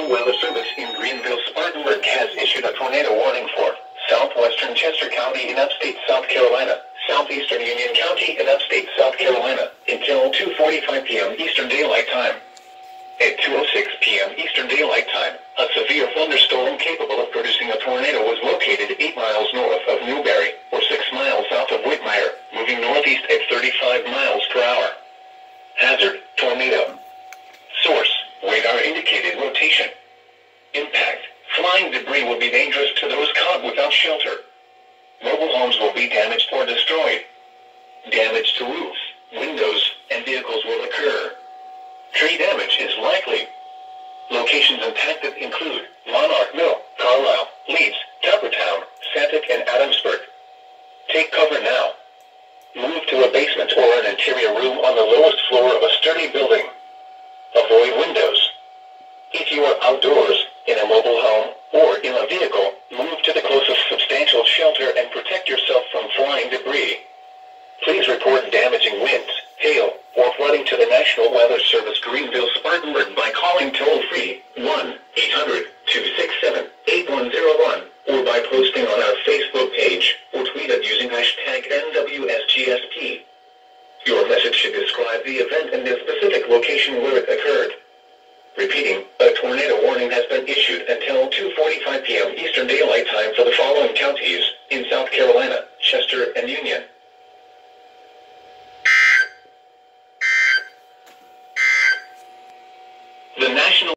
National Weather Service in Greenville-Spartanburg has issued a tornado warning for southwestern Chester County in upstate South Carolina, southeastern Union County in upstate South Carolina, until 2:45 p.m. Eastern Daylight Time. At 2:06 p.m. Eastern Daylight Time, a severe thunderstorm capable of producing a tornado was located 8 miles north of Newberry, or 6 miles south of Whitmire, moving northeast at 35 miles per hour. Hazard, tornado. Source, radar indicated rotation. Impact, flying debris will be dangerous to those caught without shelter. Mobile homes will be damaged or destroyed. Damage to roofs, windows, and vehicles will occur. Tree damage is likely. Locations impacted include Monarch Mill, Carlisle, Leeds, Tuppertown, Santic, and Adamsburg. Take cover now. Move to a basement or an interior room on the lowest floor of a sturdy building. Avoid windows. If you are outdoors, in a mobile home, or in a vehicle, move to the closest substantial shelter and protect yourself from flying debris. Please report damaging winds, hail, or flooding to the National Weather Service Greenville-Spartanburg by calling toll-free 1-800-267-8101 or by posting on our Facebook page or tweet it using #NWSGSP. Your message should describe the event and the specific location where it occurred. Repeating, a tornado warning has been issued until 2:45 p.m. Eastern Daylight Time for the following counties in South Carolina, Chester and Union.